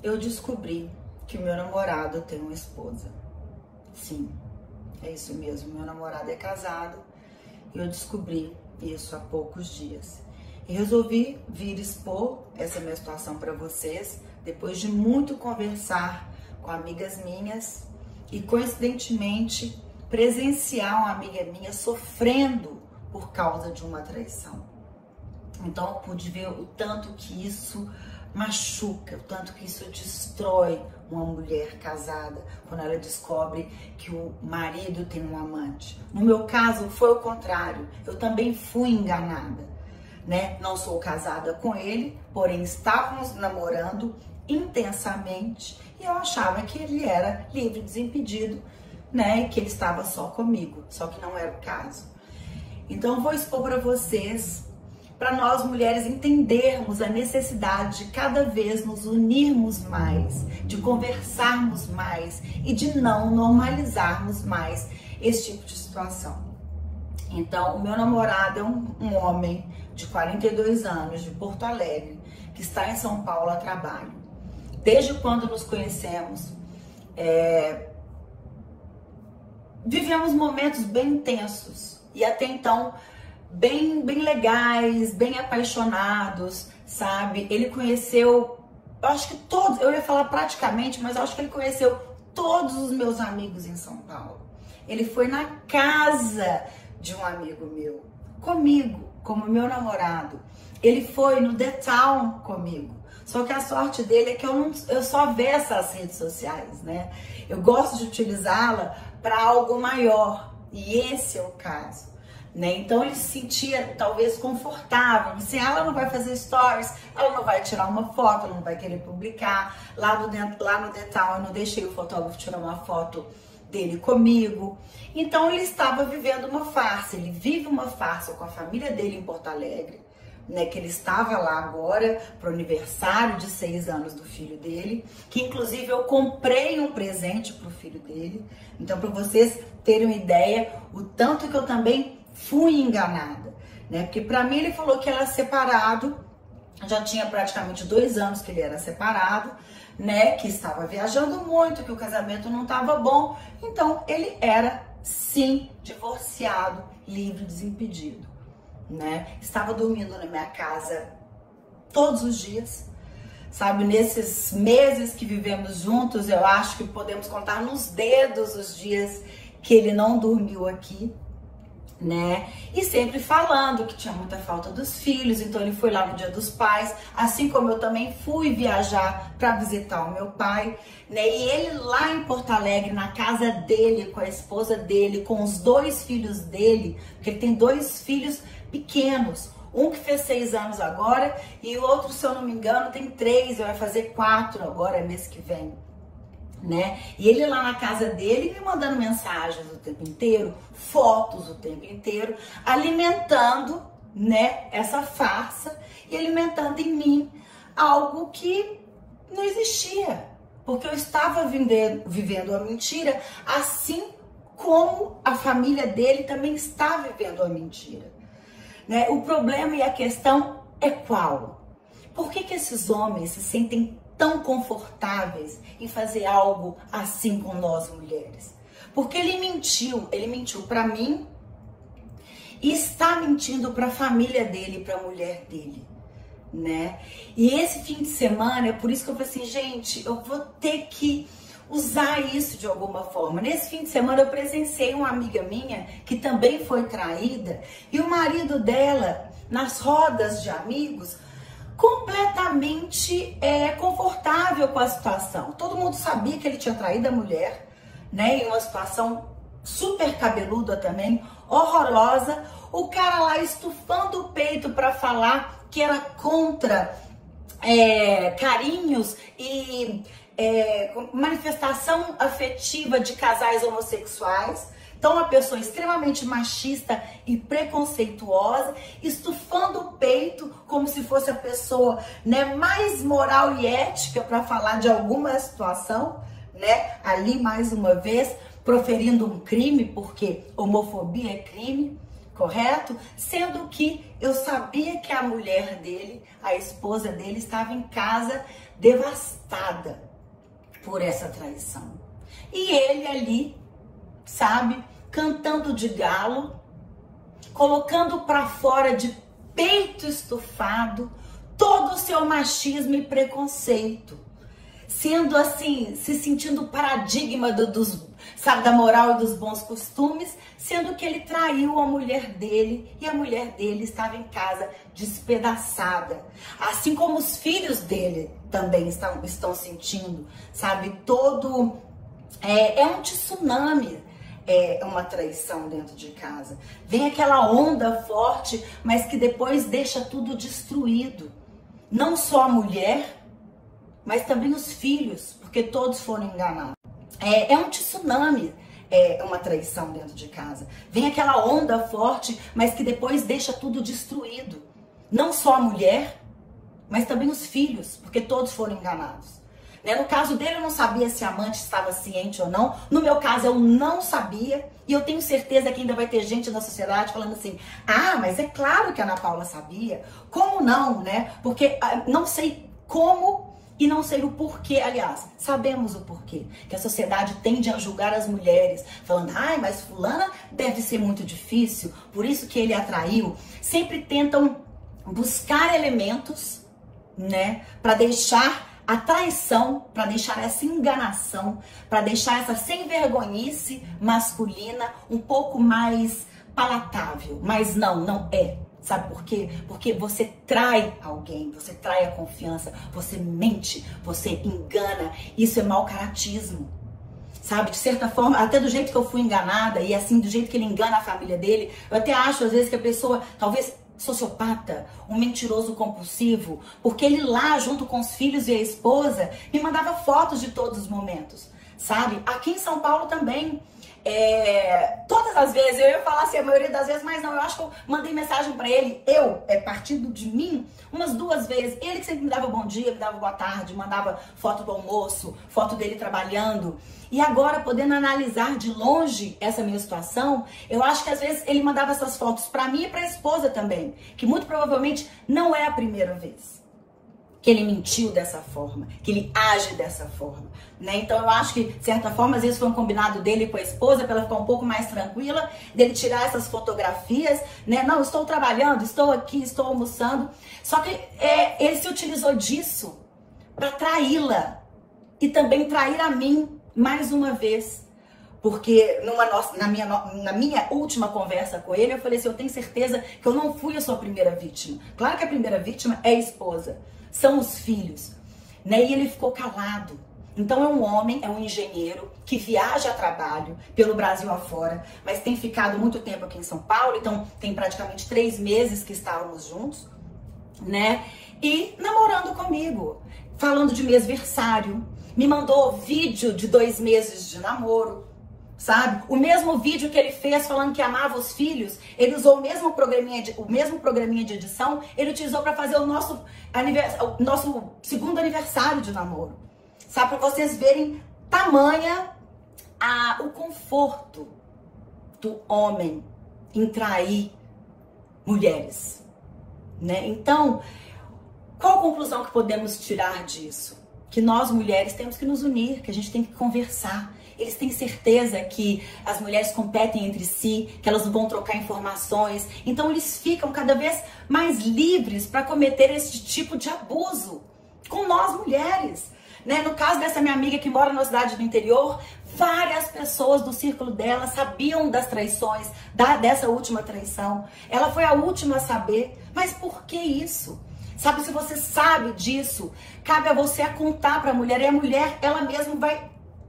eu descobri que o meu namorado tem uma esposa. Sim, é isso mesmo, meu namorado é casado e eu descobri isso há poucos dias. E resolvi vir expor essa minha situação para vocês, depois de muito conversar com amigas minhas e, coincidentemente, presenciar uma amiga minha sofrendo por causa de uma traição. Então eu pude ver o tanto que isso machuca, o tanto que isso destrói uma mulher casada quando ela descobre que o marido tem um amante. No meu caso foi o contrário, eu também fui enganada, né? Não sou casada com ele, porém estávamos namorando intensamente e eu achava que ele era livre, desimpedido, né? E que ele estava só comigo, só que não era o caso. Então eu vou expor para vocês, para nós mulheres entendermos a necessidade de cada vez nos unirmos mais, de conversarmos mais e de não normalizarmos mais esse tipo de situação. Então, o meu namorado é um homem de 42 anos, de Porto Alegre, que está em São Paulo a trabalho. Desde quando nos conhecemos, vivemos momentos bem intensos e até então bem legais, bem apaixonados, sabe? Ele conheceu, eu acho que todos, eu ia falar praticamente, mas eu acho que ele conheceu todos os meus amigos em São Paulo. Ele foi na casa de um amigo meu, comigo, como meu namorado. Ele foi no The Town comigo. Só que a sorte dele é que eu só vejo essas redes sociais, né? Eu gosto de utilizá-la para algo maior, e esse é o caso. Né? Então ele se sentia talvez confortável, assim, ela não vai fazer stories, ela não vai tirar uma foto, ela não vai querer publicar. Lá no The Town eu não deixei o fotógrafo tirar uma foto dele comigo. Então ele estava vivendo uma farsa, ele vive uma farsa com a família dele em Porto Alegre, né, que ele estava lá agora para o aniversário de 6 anos do filho dele, que inclusive eu comprei um presente para o filho dele. Então, para vocês terem uma ideia, o tanto que eu também fui enganada, né? Porque para mim ele falou que era separado, já tinha praticamente 2 anos que ele era separado, né? Que estava viajando muito, que o casamento não estava bom. Então ele era sim divorciado, livre, desimpedido, né? Estava dormindo na minha casa todos os dias, sabe? Nesses meses que vivemos juntos, eu acho que podemos contar nos dedos os dias que ele não dormiu aqui, né? E sempre falando que tinha muita falta dos filhos, então ele foi lá no Dia dos Pais, assim como eu também fui viajar para visitar o meu pai, né? E ele lá em Porto Alegre, na casa dele, com a esposa dele, com os 2 filhos dele, porque ele tem 2 filhos pequenos, um que fez 6 anos agora e o outro, se eu não me engano, tem 3, vai fazer 4 agora, mês que vem. Né? E ele lá na casa dele me mandando mensagens o tempo inteiro, fotos o tempo inteiro, alimentando, né, essa farsa e alimentando em mim algo que não existia, porque eu estava vivendo a mentira, assim como a família dele também está vivendo a mentira, né? O problema e a questão é qual? Por que esses homens se sentem tão confortáveis em fazer algo assim com nós mulheres? Porque ele mentiu para mim e está mentindo para a família dele, para a mulher dele, né? E esse fim de semana, é por isso que eu falei assim, gente, eu vou ter que usar isso de alguma forma. Nesse fim de semana eu presenciei uma amiga minha que também foi traída e o marido dela, nas rodas de amigos, completamente confortável com a situação. Todo mundo sabia que ele tinha traído a mulher, né? Em uma situação super cabeluda também, horrorosa. O cara lá estufando o peito para falar que era contra carinhos e manifestação afetiva de casais homossexuais. Então, uma pessoa extremamente machista e preconceituosa, estufando o peito como se fosse a pessoa, né, mais moral e ética para falar de alguma situação, né? Ali, mais uma vez, proferindo um crime, porque homofobia é crime, correto? Sendo que eu sabia que a mulher dele, a esposa dele, estava em casa devastada por essa traição. E ele ali, sabe, cantando de galo, colocando para fora de peito estufado todo o seu machismo e preconceito, sendo assim, se sentindo paradigma sabe, da moral e dos bons costumes, sendo que ele traiu a mulher dele e a mulher dele estava em casa despedaçada, assim como os filhos dele também estão sentindo, sabe, todo é um tsunami. É uma traição dentro de casa. Vem aquela onda forte, mas que depois deixa tudo destruído. Não só a mulher, mas também os filhos, porque todos foram enganados. É um tsunami, é uma traição dentro de casa. Vem aquela onda forte, mas que depois deixa tudo destruído. Não só a mulher, mas também os filhos, porque todos foram enganados. No caso dele, eu não sabia se a amante estava ciente ou não. No meu caso, eu não sabia. E eu tenho certeza que ainda vai ter gente na sociedade falando assim: ah, mas é claro que a Ana Paula sabia. Como não, né? Porque não sei como e não sei o porquê. Aliás, sabemos o porquê. Que a sociedade tende a julgar as mulheres, falando: ai, mas fulana deve ser muito difícil, por isso que ele atraiu. Sempre tentam buscar elementos, né, para deixar a traição, para deixar essa enganação, para deixar essa sem vergonhice masculina um pouco mais palatável. Mas não é. Sabe por quê? Porque você trai alguém, você trai a confiança, você mente, você engana. Isso é mau caratismo. Sabe, de certa forma, até do jeito que eu fui enganada e assim, do jeito que ele engana a família dele, eu até acho às vezes que a pessoa, talvez sociopata, um mentiroso compulsivo, porque ele lá, junto com os filhos e a esposa, me mandava fotos de todos os momentos, sabe? Aqui em São Paulo também, todas as vezes, eu ia falar assim, a maioria das vezes, mas não, eu acho que eu mandei mensagem pra ele, partindo de mim, umas 2 vezes, ele que sempre me dava bom dia, me dava boa tarde, mandava foto do almoço, foto dele trabalhando. E agora, podendo analisar de longe essa minha situação, eu acho que às vezes ele mandava essas fotos pra mim e pra esposa também, que muito provavelmente não é a primeira vez que ele mentiu dessa forma, que ele age dessa forma, né? Então eu acho que, de certa forma, às vezes foi um combinado dele com a esposa, pra ela ficar um pouco mais tranquila, dele tirar essas fotografias, né? Não, estou trabalhando, estou aqui, estou almoçando. Só que ele se utilizou disso pra traí-la e também trair a mim mais uma vez. Porque na minha última conversa com ele, eu falei assim, eu tenho certeza que eu não fui a sua primeira vítima. Claro que a primeira vítima é a esposa, são os filhos, né? E ele ficou calado. Então é um homem, é um engenheiro que viaja a trabalho pelo Brasil afora, mas tem ficado muito tempo aqui em São Paulo, então tem praticamente 3 meses que estávamos juntos, né? E namorando comigo, falando de mêsversário, me mandou vídeo de 2 meses de namoro, sabe? O mesmo vídeo que ele fez falando que amava os filhos, ele usou o mesmo programinha de edição, ele utilizou para fazer o nosso 2º aniversário de namoro. Sabe? Para vocês verem tamanha o conforto do homem em trair mulheres, né? Então, qual a conclusão que podemos tirar disso? Que nós mulheres temos que nos unir, que a gente tem que conversar. Eles têm certeza que as mulheres competem entre si, que elas vão trocar informações. Então eles ficam cada vez mais livres para cometer esse tipo de abuso com nós mulheres, né? No caso dessa minha amiga que mora na cidade do interior, várias pessoas do círculo dela sabiam das traições, dessa última traição. Ela foi a última a saber. Mas por que isso? Sabe, se você sabe disso, cabe a você a contar para a mulher. E a mulher, ela mesma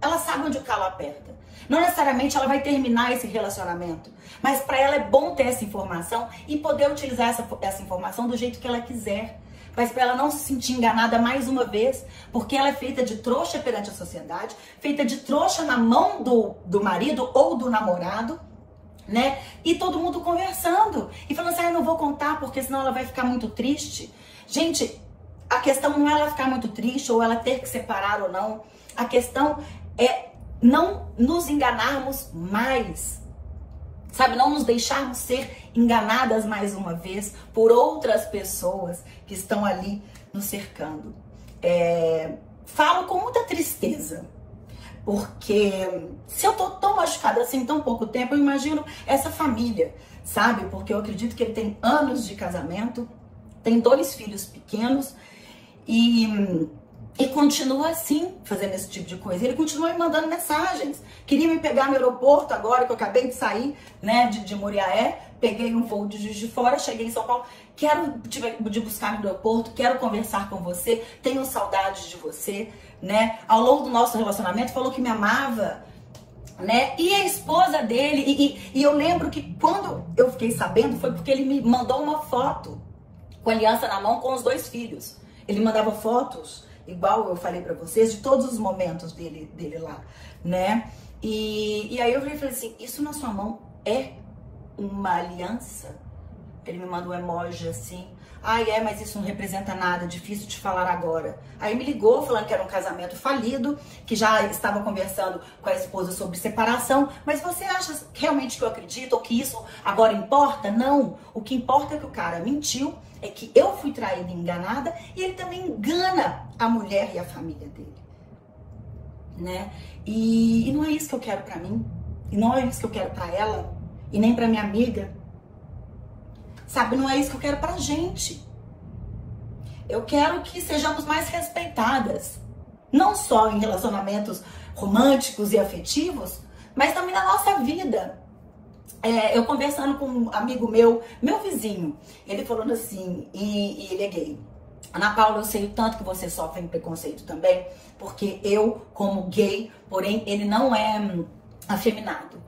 ela sabe onde o calo aperta. Não necessariamente ela vai terminar esse relacionamento, mas para ela é bom ter essa informação e poder utilizar essa informação do jeito que ela quiser. Mas para ela não se sentir enganada mais uma vez, porque ela é feita de trouxa perante a sociedade, feita de trouxa na mão do marido ou do namorado, né? E todo mundo conversando e falando assim, eu não vou contar porque senão ela vai ficar muito triste. Gente, a questão não é ela ficar muito triste ou ela ter que separar ou não. A questão é não nos enganarmos mais, Sabe, não nos deixarmos ser enganadas mais uma vez por outras pessoas que estão ali nos cercando. Falo com muita tristeza, porque se eu tô tão machucada assim em tão pouco tempo, eu imagino essa família, sabe? Porque eu acredito que ele tem anos de casamento, tem 2 filhos pequenos e continua assim, fazendo esse tipo de coisa. Ele continua me mandando mensagens. Queria me pegar no aeroporto agora, que eu acabei de sair, né, de Muriaé. Peguei um voo de Juiz de Fora, cheguei em São Paulo. Quero te buscar no aeroporto, quero conversar com você, tenho saudade de você, né? Ao longo do nosso relacionamento, falou que me amava, né? E a esposa dele, e eu lembro que quando eu fiquei sabendo, foi porque ele me mandou uma foto com a aliança na mão com os 2 filhos. Ele mandava fotos, igual eu falei pra vocês, de todos os momentos dele lá, né? E aí eu falei assim, isso na sua mão é uma aliança? Ele me mandou um emoji assim, mas isso não representa nada, difícil de falar agora. Aí me ligou falando que era um casamento falido, que já estava conversando com a esposa sobre separação. Mas você acha realmente que eu acredito, ou que isso agora importa? Não, o que importa é que o cara mentiu, é que eu fui traída e enganada, e ele também engana a mulher e a família dele, né? E não é isso que eu quero pra mim, e não é isso que eu quero pra ela, e nem pra minha amiga. Sabe, não é isso que eu quero pra gente. Eu quero que sejamos mais respeitadas. Não só em relacionamentos românticos e afetivos, mas também na nossa vida. Eu conversando com um amigo meu vizinho, ele falando assim, e ele é gay. Ana Paula, eu sei o tanto que você sofre em preconceito também, porque eu, como gay, porém, ele não é afeminado,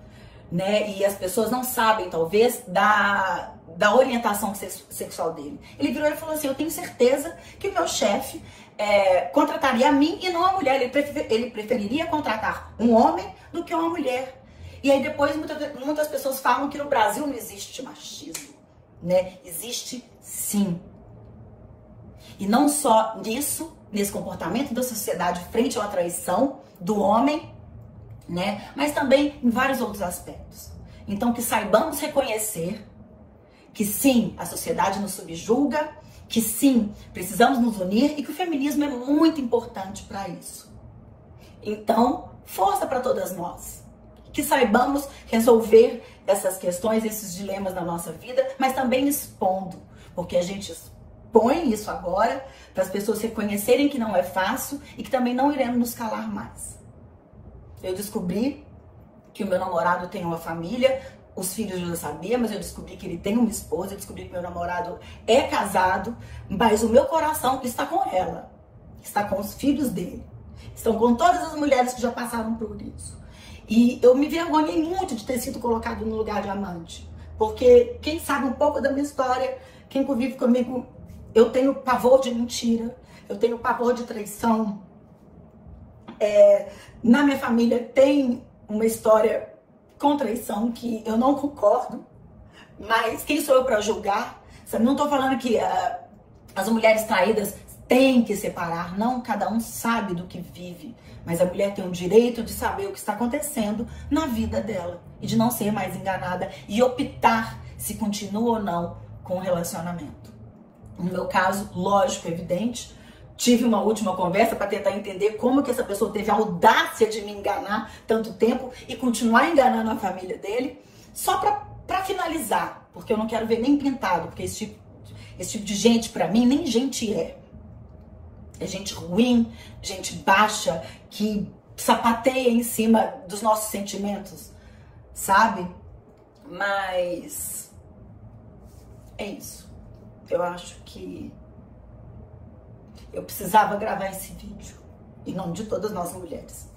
né? E as pessoas não sabem, talvez, da orientação sexual dele. Ele virou e falou assim, eu tenho certeza que o meu chefe contrataria a mim e não a mulher. Ele preferiria contratar um homem do que uma mulher. E aí depois muitas pessoas falam que no Brasil não existe machismo, né? Existe sim. E não só nisso, nesse comportamento da sociedade frente à traição do homem, né? Mas também em vários outros aspectos. Então que saibamos reconhecer que sim, a sociedade nos subjuga, que sim, precisamos nos unir e que o feminismo é muito importante para isso. Então, força para todas nós. Que saibamos resolver essas questões, esses dilemas na nossa vida, mas também expondo, porque a gente expõe isso agora para as pessoas reconhecerem que não é fácil e que também não iremos nos calar mais. Eu descobri que o meu namorado tem uma família, os filhos eu já sabia, mas eu descobri que ele tem uma esposa, eu descobri que meu namorado é casado, mas o meu coração está com ela, está com os filhos dele, estão com todas as mulheres que já passaram por isso. E eu me vergonhei muito de ter sido colocado no lugar de amante, porque quem sabe um pouco da minha história, quem convive comigo, eu tenho pavor de mentira, eu tenho pavor de traição. Na minha família tem uma história com traição que eu não concordo, mas quem sou eu para julgar? Sabe, não estou falando que as mulheres traídas têm que separar, não, cada um sabe do que vive, mas a mulher tem o direito de saber o que está acontecendo na vida dela e de não ser mais enganada e optar se continua ou não com o relacionamento. No meu caso, lógico, evidente, tive uma última conversa para tentar entender como que essa pessoa teve a audácia de me enganar tanto tempo e continuar enganando a família dele, só para finalizar, porque eu não quero ver nem pintado, porque esse tipo de gente, para mim, nem gente é. É gente ruim, gente baixa, que sapateia em cima dos nossos sentimentos, sabe? Mas é isso. Eu acho que eu precisava gravar esse vídeo, em nome de todas nós mulheres.